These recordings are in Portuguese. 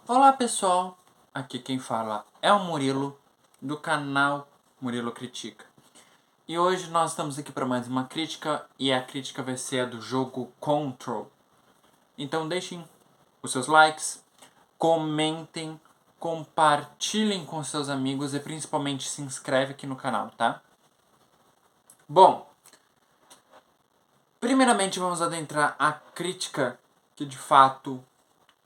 Olá pessoal, aqui quem fala é o Murilo, do canal Murilo Critica. E hoje nós estamos aqui para mais uma crítica, e a crítica vai ser a do jogo Control. Então deixem os seus likes, comentem, compartilhem com seus amigos e principalmente se inscreve aqui no canal, tá? Bom, primeiramente vamos adentrar a crítica, que de fato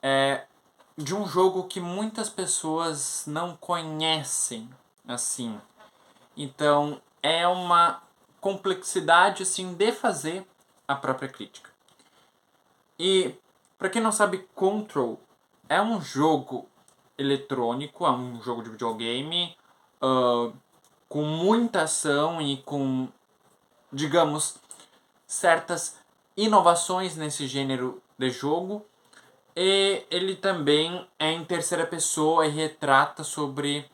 é de um jogo que muitas pessoas não conhecem, assim. Então, é uma complexidade, assim, de fazer a própria crítica. E, para quem não sabe, Control é um jogo eletrônico, é um jogo de videogame com muita ação e com, digamos, certas inovações nesse gênero de jogo. E ele também é em terceira pessoa e retrata sobre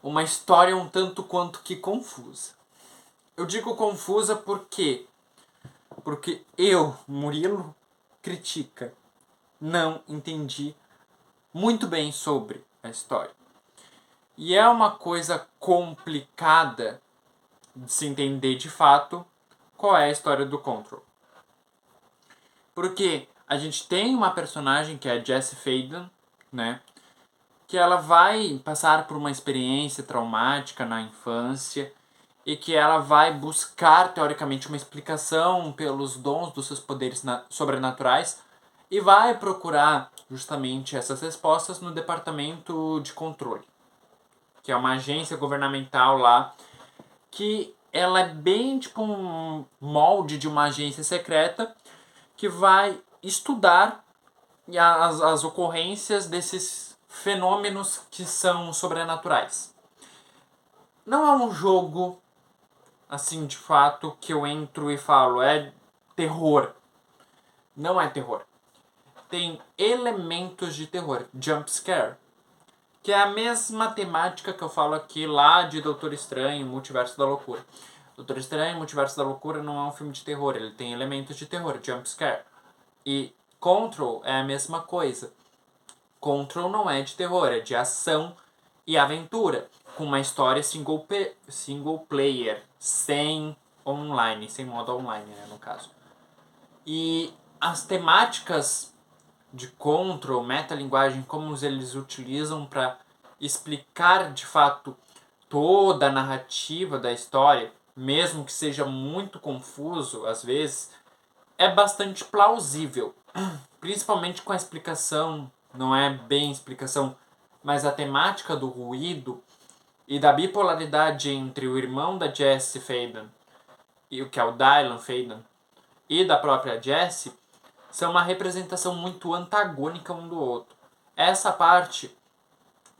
uma história um tanto quanto que confusa. Eu digo confusa porque eu, Murilo Critica, não entendi muito bem sobre a história. E é uma coisa complicada de se entender de fato qual é a história do Control. Porque a gente tem uma personagem que é a Jessie Faden, né? Que ela vai passar por uma experiência traumática na infância e que ela vai buscar, teoricamente, uma explicação pelos dons dos seus poderes sobrenaturais e vai procurar justamente essas respostas no Departamento de Controle, que é uma agência governamental lá, que ela é bem tipo um molde de uma agência secreta que vai estudar as ocorrências desses fenômenos que são sobrenaturais. Não é um jogo, assim, de fato, que eu entro e falo, é terror. Não é terror. Tem elementos de terror, jump scare, que é a mesma temática que eu falo aqui lá de Doutor Estranho, Multiverso da Loucura. Doutor Estranho, Multiverso da Loucura não é um filme de terror, ele tem elementos de terror, jump scare. E Control é a mesma coisa. Control não é de terror, é de ação e aventura, com uma história single player, sem online, sem modo online, né, no caso. E as temáticas de Control, metalinguagem, como eles utilizam para explicar de fato toda a narrativa da história, mesmo que seja muito confuso às vezes, é bastante plausível. Principalmente com a explicação, não é bem explicação, mas a temática do ruído e da bipolaridade entre o irmão da Jessie Faden, e o que é o Dylan Faden, e da própria Jessie, são uma representação muito antagônica um do outro. Essa parte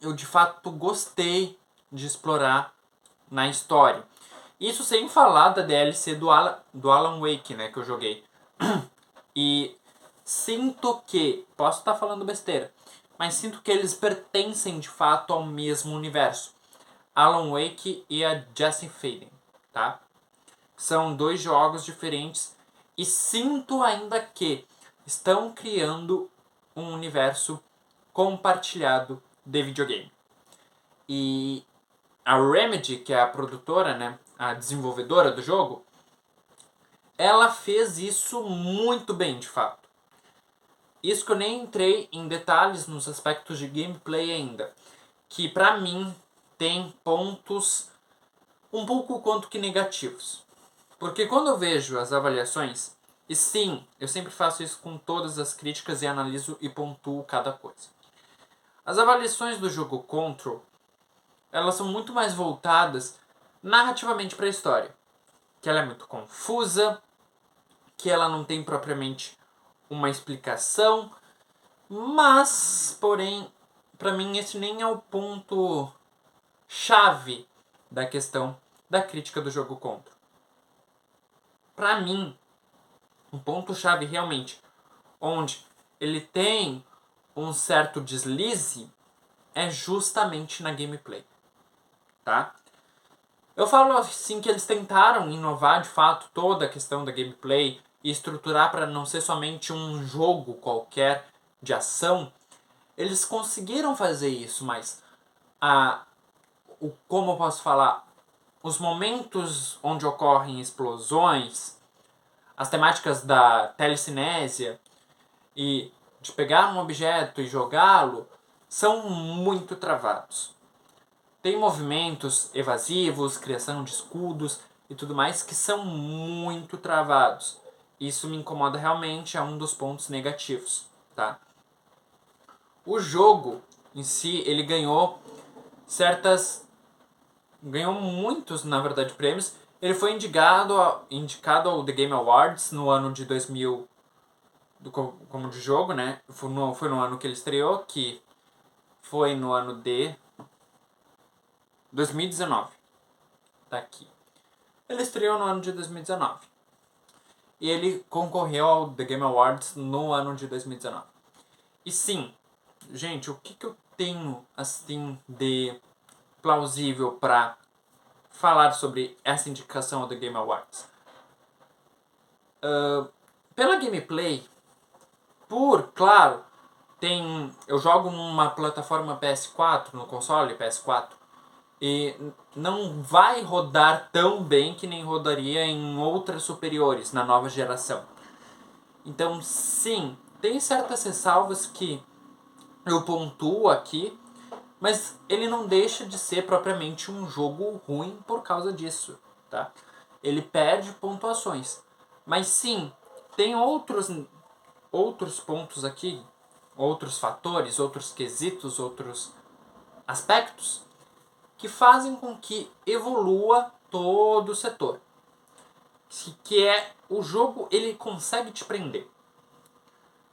eu de fato gostei de explorar na história. Isso sem falar da DLC do Alan Wake, né, que eu joguei. E sinto que, posso estar falando besteira, mas sinto que eles pertencem de fato ao mesmo universo. Alan Wake e a Jessie Faden, tá? São dois jogos diferentes e sinto ainda que estão criando um universo compartilhado de videogame. E a Remedy, que é a produtora, né, a desenvolvedora do jogo, ela fez isso muito bem, de fato. Isso que eu nem entrei em detalhes nos aspectos de gameplay ainda, que pra mim tem pontos um pouco quanto que negativos. Porque quando eu vejo as avaliações, e sim, eu sempre faço isso com todas as críticas e analiso e pontuo cada coisa. As avaliações do jogo Control, elas são muito mais voltadas narrativamente para a história. Que ela é muito confusa, que ela não tem propriamente uma explicação, mas, porém, para mim esse nem é o ponto chave da questão da crítica do jogo Control. Para mim, um ponto chave realmente onde ele tem um certo deslize é justamente na gameplay, tá? Eu falo assim que eles tentaram inovar de fato toda a questão da gameplay e estruturar para não ser somente um jogo qualquer de ação, Eles conseguiram fazer isso, mas como eu posso falar, os momentos onde ocorrem explosões, as temáticas da telecinésia e de pegar um objeto e jogá-lo são muito travados. Tem movimentos evasivos, criação de escudos e tudo mais que são muito travados. Isso me incomoda realmente, é um dos pontos negativos, tá? O jogo em si, ele ganhou muitos, na verdade, prêmios. Ele foi indicado ao The Game Awards no ano de 2000, como de jogo, né? Foi no ano que ele estreou, que foi no ano de 2019. Tá aqui. Ele estreou no ano de 2019. E ele concorreu ao The Game Awards no ano de 2019. E sim, gente, o que eu tenho assim de plausível para falar sobre essa indicação ao The Game Awards? Pela gameplay, claro, eu jogo numa plataforma PS4, no console PS4, e não vai rodar tão bem que nem rodaria em outras superiores, na nova geração. Então, sim, tem certas ressalvas que eu pontuo aqui, mas ele não deixa de ser propriamente um jogo ruim por causa disso, tá? Ele perde pontuações. Mas sim, tem outros pontos aqui, outros fatores, outros quesitos, outros aspectos que fazem com que evolua todo o setor. Que é o jogo, ele consegue te prender.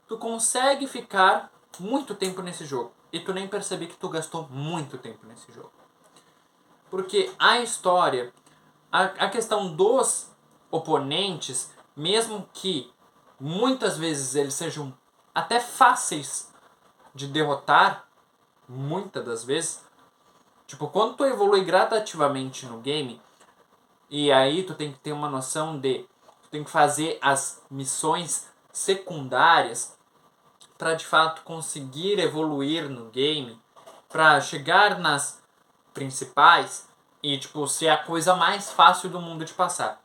Tu consegue ficar muito tempo nesse jogo e tu nem perceber que tu gastou muito tempo nesse jogo. Porque a história, a questão dos oponentes, mesmo que muitas vezes eles sejam até fáceis de derrotar, muitas das vezes, tipo, quando tu evolui gradativamente no game, e aí tu tem que ter uma noção de, tu tem que fazer as missões secundárias para de fato conseguir evoluir no game, para chegar nas principais e tipo ser a coisa mais fácil do mundo de passar.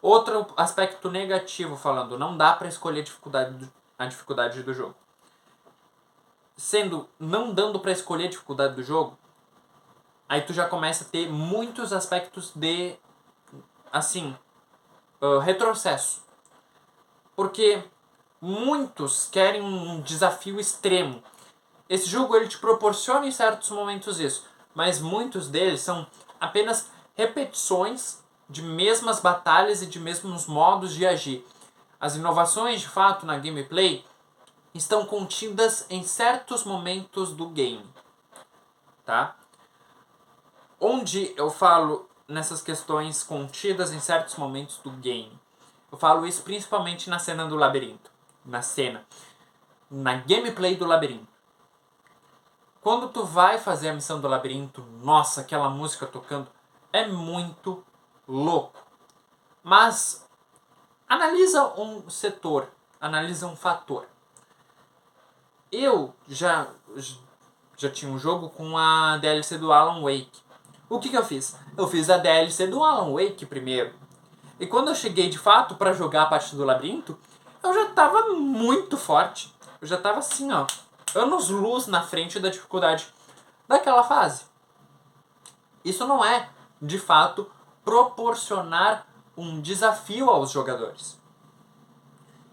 Outro aspecto negativo falando, não dá para escolher a dificuldade do jogo. Não dando para escolher a dificuldade do jogo, aí tu já começa a ter muitos aspectos de assim, retrocesso. Porque muitos querem um desafio extremo. Esse jogo ele te proporciona em certos momentos isso, mas muitos deles são apenas repetições de mesmas batalhas e de mesmos modos de agir. As inovações, de fato, na gameplay estão contidas em certos momentos do game, tá? Onde eu falo nessas questões contidas em certos momentos do game? Eu falo isso principalmente na cena do labirinto. Na gameplay do labirinto. Quando tu vai fazer a missão do labirinto, nossa, aquela música tocando é muito louco. Mas analisa um setor, analisa um fator. Eu já tinha um jogo com a DLC do Alan Wake. O que eu fiz? Eu fiz a DLC do Alan Wake primeiro. E quando eu cheguei de fato para jogar a parte do labirinto, eu já tava muito forte. Eu já tava assim, ó, anos-luz na frente da dificuldade daquela fase. Isso não é, de fato, proporcionar um desafio aos jogadores.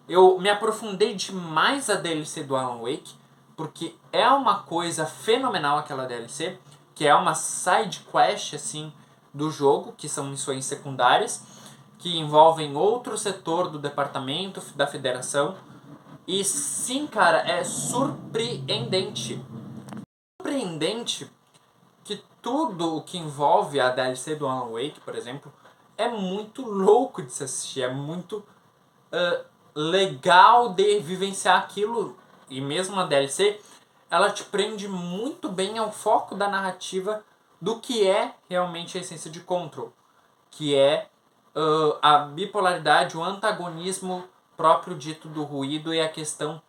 Eu me aprofundei demais a DLC do Alan Wake, porque é uma coisa fenomenal aquela DLC, que é uma side quest assim do jogo, que são missões secundárias, que envolvem outro setor do departamento da federação. E sim, cara, é surpreendente. Surpreendente que tudo o que envolve a DLC do Alan Wake, por exemplo, é muito louco de se assistir, é muito legal de vivenciar aquilo. E mesmo a DLC, ela te prende muito bem ao foco da narrativa do que é realmente a essência de Control, que é a bipolaridade, o antagonismo próprio dito do ruído e a questão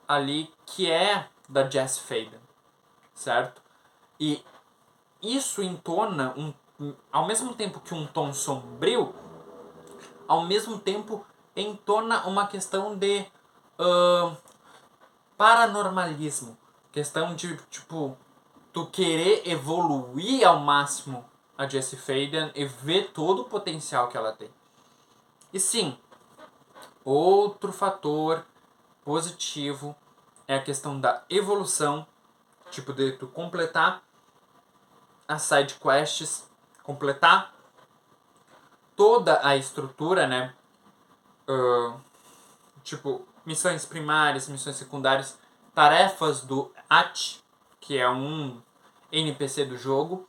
ali que é da Jess Faden, certo? E isso entona, ao mesmo tempo que um tom sombrio, ao mesmo tempo entona uma questão de paranormalismo. Questão de, tipo, tu querer evoluir ao máximo a Jessie Faden e ver todo o potencial que ela tem. E sim, outro fator positivo é a questão da evolução, tipo de tu completar as side quests, completar toda a estrutura, né? Tipo, missões primárias, missões secundárias, tarefas do AT, que é um NPC do jogo,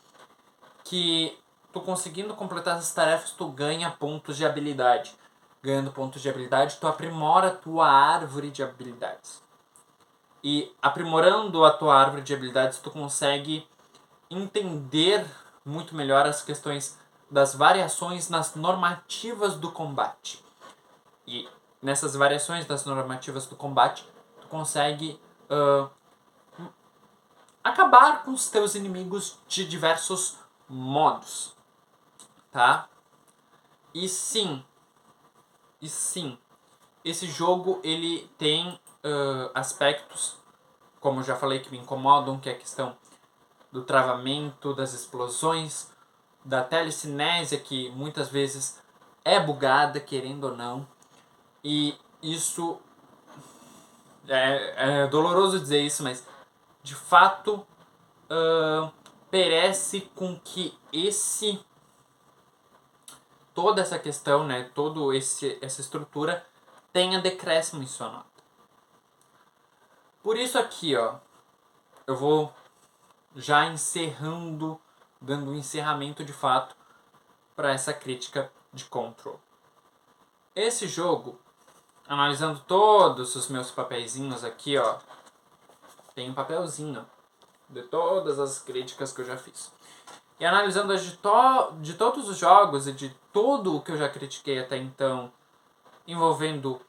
que tu conseguindo completar essas tarefas, tu ganha pontos de habilidade. Ganhando pontos de habilidade, tu aprimora a tua árvore de habilidades. E aprimorando a tua árvore de habilidades, tu consegue entender muito melhor as questões das variações nas normativas do combate. E nessas variações das normativas do combate, tu consegue acabar com os teus inimigos de diversos modos, tá? E sim, esse jogo ele tem aspectos, como eu já falei, que me incomodam, que é a questão do travamento, das explosões, da telecinésia, que muitas vezes é bugada, querendo ou não. E isso é doloroso dizer isso, mas de fato perece com que toda essa questão, né, essa estrutura tenha decréscimo em sua nota. Por isso aqui, ó, eu vou já encerrando, dando um encerramento de fato para essa crítica de Control. Esse jogo, analisando todos os meus papeizinhos aqui, ó, tem um papelzinho de todas as críticas que eu já fiz. E analisando as de todos os jogos e de tudo o que eu já critiquei até então, envolvendo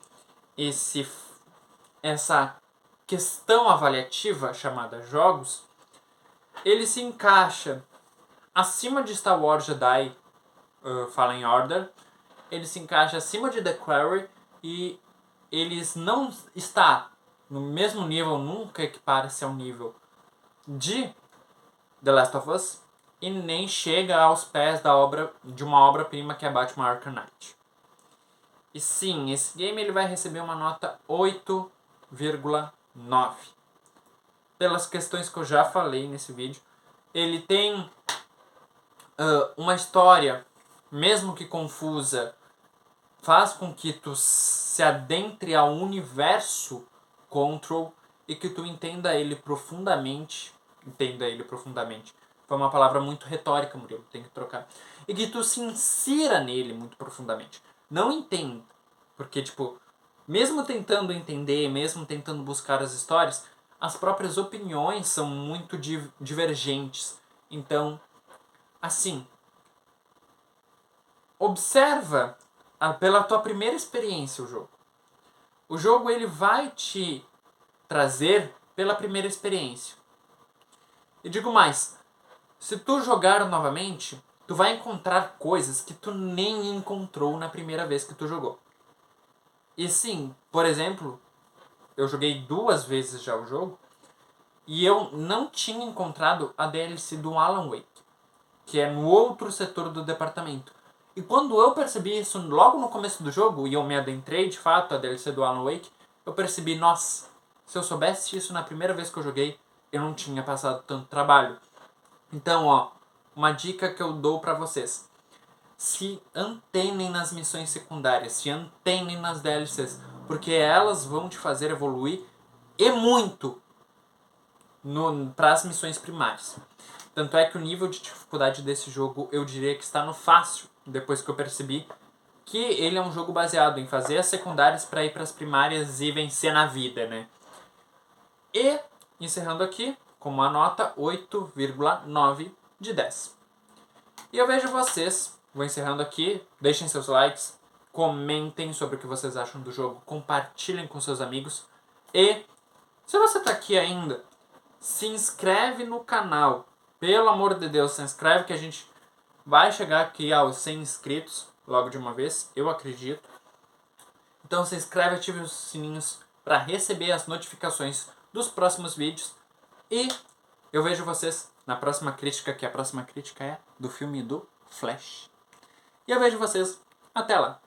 essa questão avaliativa chamada jogos, ele se encaixa acima de Star Wars Jedi Fallen Order, ele se encaixa acima de The Quarry e eles não está no mesmo nível, nunca equipara-se ao nível de The Last of Us e nem chega aos pés de uma obra-prima que é Batman Arkham Knight. E sim, esse game ele vai receber uma nota 8,9. Pelas questões que eu já falei nesse vídeo. Ele tem uma história, mesmo que confusa, faz com que tu se adentre ao universo Control e que tu entenda ele profundamente. Foi uma palavra muito retórica, Murilo, tem que trocar. E que tu se insira nele muito profundamente. Não entenda. Porque, tipo, mesmo tentando entender, mesmo tentando buscar as histórias, as próprias opiniões são muito divergentes. Então, assim, observa pela tua primeira experiência o jogo. O jogo ele vai te trazer pela primeira experiência. E digo mais, se tu jogar novamente, tu vai encontrar coisas que tu nem encontrou na primeira vez que tu jogou. E sim, por exemplo, eu joguei 2 vezes já o jogo e eu não tinha encontrado a DLC do Alan Wake, que é no outro setor do departamento. E quando eu percebi isso logo no começo do jogo, e eu me adentrei de fato a DLC do Alan Wake, eu percebi, nossa, se eu soubesse isso na primeira vez que eu joguei, eu não tinha passado tanto trabalho. Então, ó, uma dica que eu dou pra vocês. Se antenem nas missões secundárias, se antenem nas DLCs, porque elas vão te fazer evoluir e muito para as missões primárias. Tanto é que o nível de dificuldade desse jogo eu diria que está no fácil, depois que eu percebi que ele é um jogo baseado em fazer as secundárias para ir para as primárias e vencer na vida, né? E, encerrando aqui, com uma nota 8,9 de 10. E eu vejo vocês, vou encerrando aqui, deixem seus likes, comentem sobre o que vocês acham do jogo, compartilhem com seus amigos e Se você tá aqui ainda, se inscreve no canal. Pelo amor de Deus, se inscreve que a gente vai chegar aqui aos 100 inscritos logo de uma vez, eu acredito. Então se inscreve, ative os sininhos para receber as notificações dos próximos vídeos. E eu vejo vocês na próxima crítica, que a próxima crítica é do filme do Flash. E eu vejo vocês até lá.